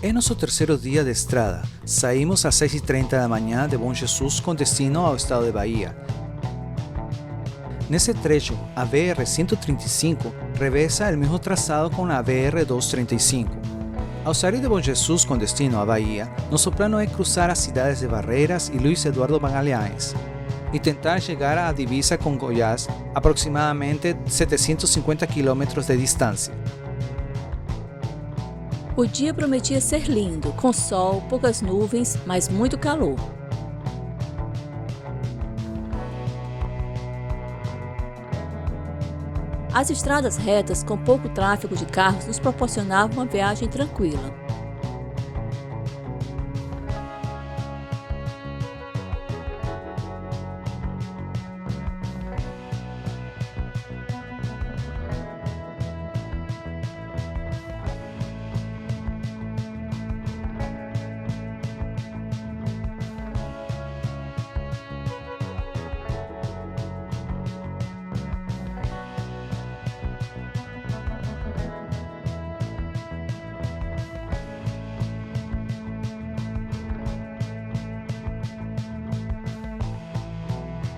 É nosso terceiro dia de estrada. Saímos às 6h30 da manhã de Bom Jesus com destino ao estado de Bahia. Nesse trecho, a BR-135 revesa o mesmo traçado com a BR-235. Ao sair de Bom Jesus com destino à Bahia, nosso plano é cruzar as cidades de Barreiras e Luiz Eduardo Magalhães e tentar chegar à divisa com Goiás, aproximadamente 750 km de distância. O dia prometia ser lindo, com sol, poucas nuvens, mas muito calor. As estradas retas, com pouco tráfego de carros, nos proporcionavam uma viagem tranquila.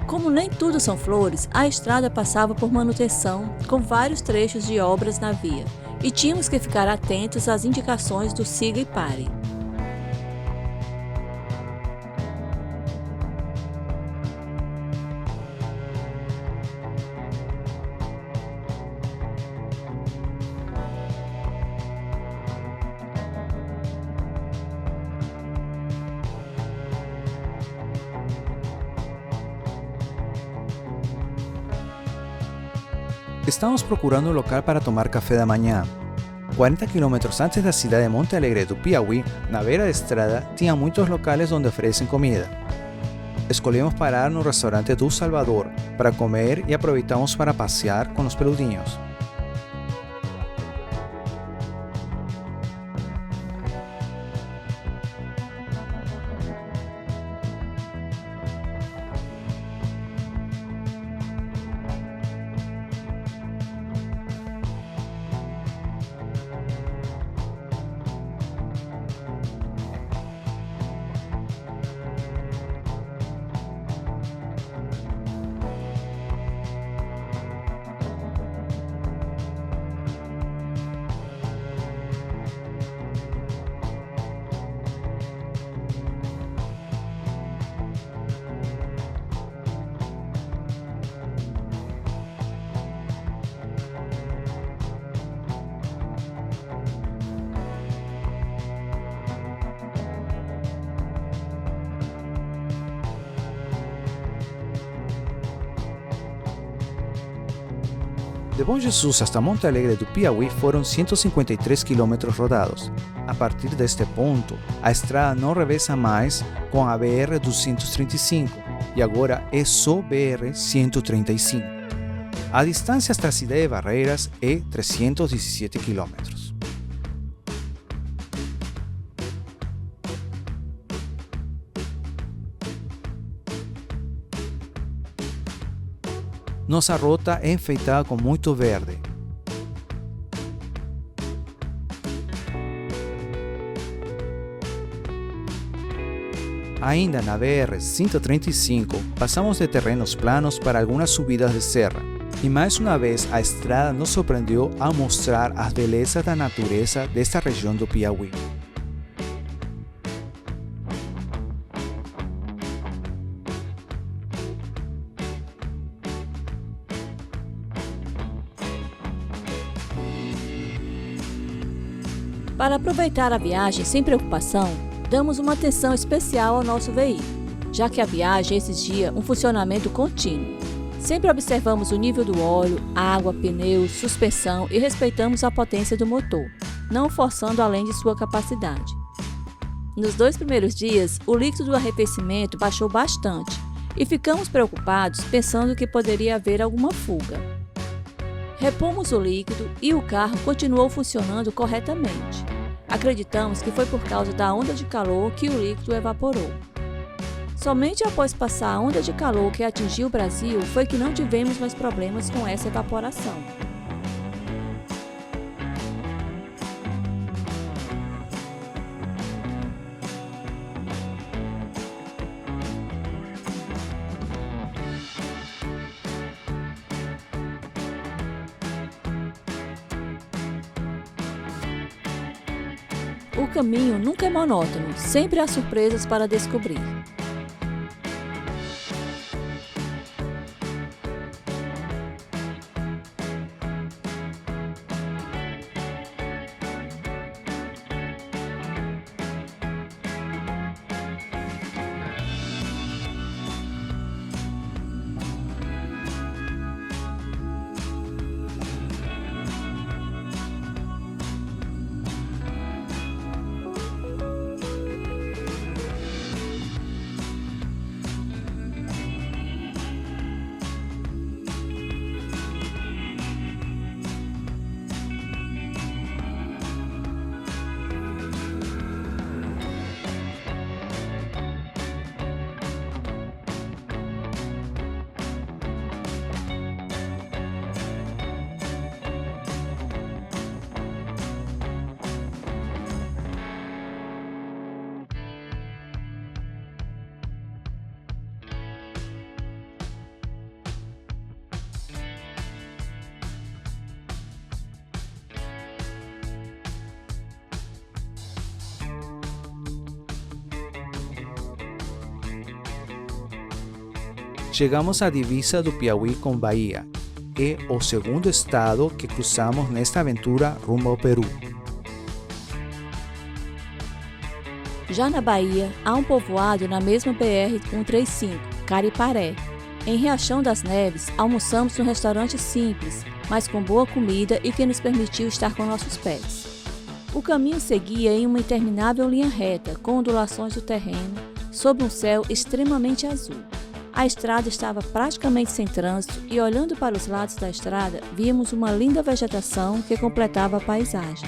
Como nem tudo são flores, a estrada passava por manutenção, com vários trechos de obras na via, e tínhamos que ficar atentos às indicações do siga e pare. Estamos procurando um local para tomar café da manhã. 40 km antes da cidade de Monte Alegre do Piauí, na beira da estrada, tinha muitos locais onde oferecem comida. Escolhemos parar no restaurante do Salvador para comer e aproveitamos para passear com os peludinhos. De Bom Jesus hasta Monte Alegre do Piauí foram 153 km rodados. A partir deste ponto, a estrada não revesa mais com a BR-235 e agora é só BR-135. A distância hasta a cidade de Barreiras é 317 km. Nossa rota é enfeitada com muito verde. Ainda na BR-135, passamos de terrenos planos para algumas subidas de serra. E mais uma vez a estrada nos surpreendeu ao mostrar as belezas da natureza desta região do Piauí. Para aproveitar a viagem sem preocupação, damos uma atenção especial ao nosso veículo, já que a viagem exigia um funcionamento contínuo. Sempre observamos o nível do óleo, água, pneus, suspensão e respeitamos a potência do motor, não forçando além de sua capacidade. Nos 2 primeiros dias, o líquido do arrefecimento baixou bastante e ficamos preocupados pensando que poderia haver alguma fuga. Repomos o líquido e o carro continuou funcionando corretamente. Acreditamos que foi por causa da onda de calor que o líquido evaporou. Somente após passar a onda de calor que atingiu o Brasil foi que não tivemos mais problemas com essa evaporação. O caminho nunca é monótono, sempre há surpresas para descobrir. Chegamos à divisa do Piauí com Bahia. É o segundo estado que cruzamos nesta aventura rumo ao Peru. Já na Bahia, há um povoado na mesma BR-135, Cariparé. Em Riachão das Neves, almoçamos num restaurante simples, mas com boa comida e que nos permitiu estar com nossos pets. O caminho seguia em uma interminável linha reta, com ondulações do terreno, sob um céu extremamente azul. A estrada estava praticamente sem trânsito e, olhando para os lados da estrada, víamos uma linda vegetação que completava a paisagem.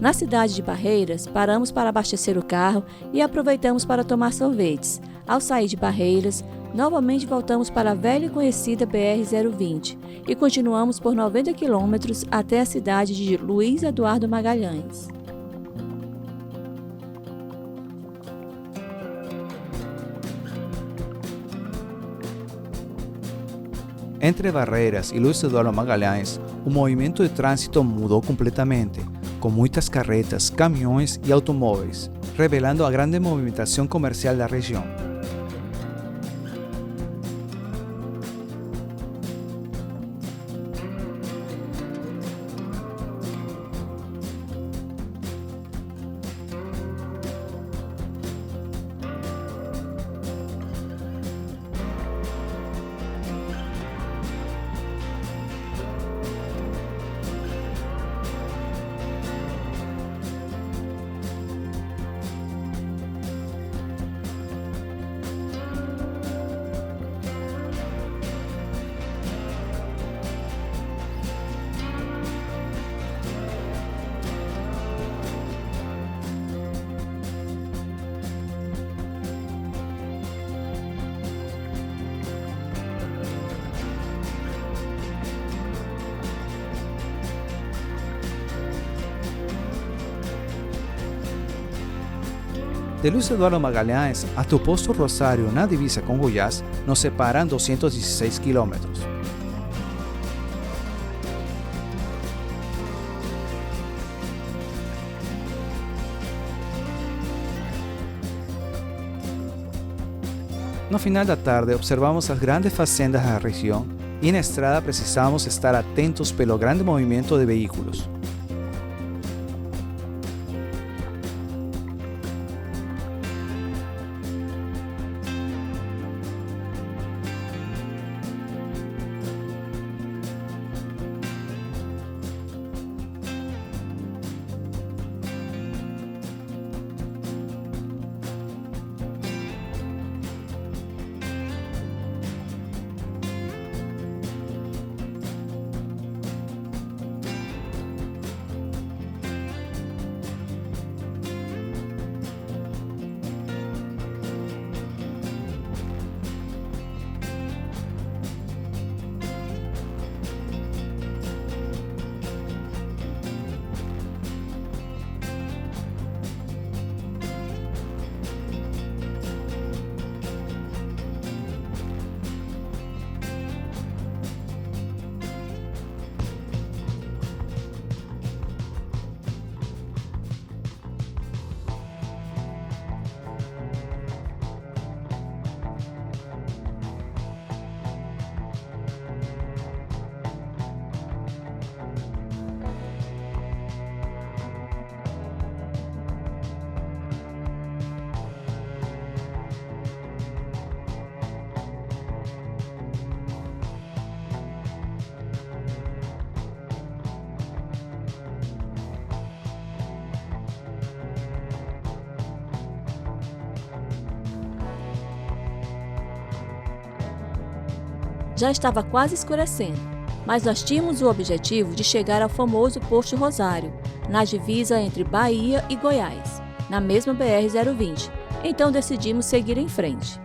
Na cidade de Barreiras, paramos para abastecer o carro e aproveitamos para tomar sorvetes. Ao sair de Barreiras, novamente voltamos para a velha e conhecida BR-020 e continuamos por 90 quilômetros até a cidade de Luiz Eduardo Magalhães. Entre Barreiras e Luiz Eduardo Magalhães, o movimento de trânsito mudou completamente, com muitas carretas, caminhões e automóveis, revelando a grande movimentação comercial da região. De Luiz Eduardo Magalhães até o posto Rosário, na divisa com Goiás, nos separam 216 quilômetros. No final da tarde, observamos as grandes fazendas da região e na estrada precisamos estar atentos pelo grande movimento de veículos. Já estava quase escurecendo, mas nós tínhamos o objetivo de chegar ao famoso posto Rosário, na divisa entre Bahia e Goiás, na mesma BR-020, então decidimos seguir em frente.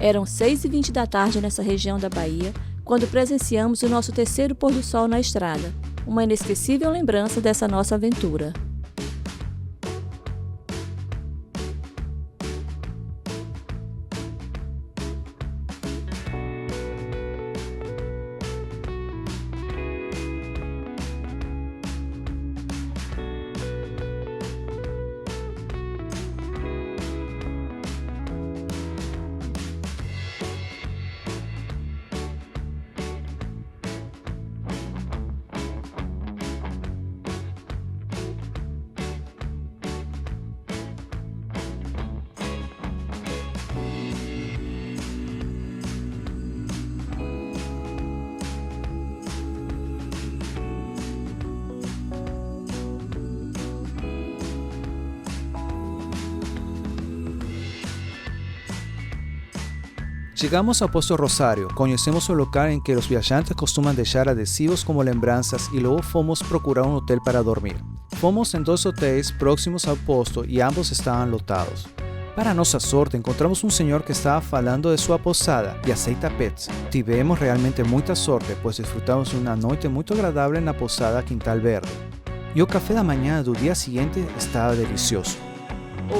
Eram 6h20 da tarde nessa região da Bahia, quando presenciamos o nosso terceiro pôr do sol na estrada, uma inesquecível lembrança dessa nossa aventura. Chegamos ao Posto Rosário, conhecemos o local em que os viajantes costumam deixar adesivos como lembranças e logo fomos procurar um hotel para dormir. Fomos em 2 hotéis próximos ao posto e ambos estavam lotados. Para nossa sorte, encontramos um senhor que estava falando de sua posada e aceita pets. Tivemos realmente muita sorte, pois desfrutamos de uma noite muito agradável na posada Quintal Verde. E o café da manhã do dia seguinte estava delicioso.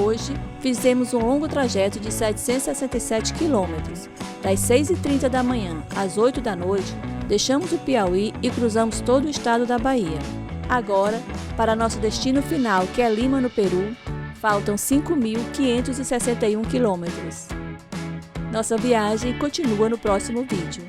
Hoje, fizemos um longo trajeto de 767 quilômetros. Das 6h30 da manhã às 8 da noite, deixamos o Piauí e cruzamos todo o estado da Bahia. Agora, para nosso destino final, que é Lima, no Peru, faltam 5.561 quilômetros. Nossa viagem continua no próximo vídeo.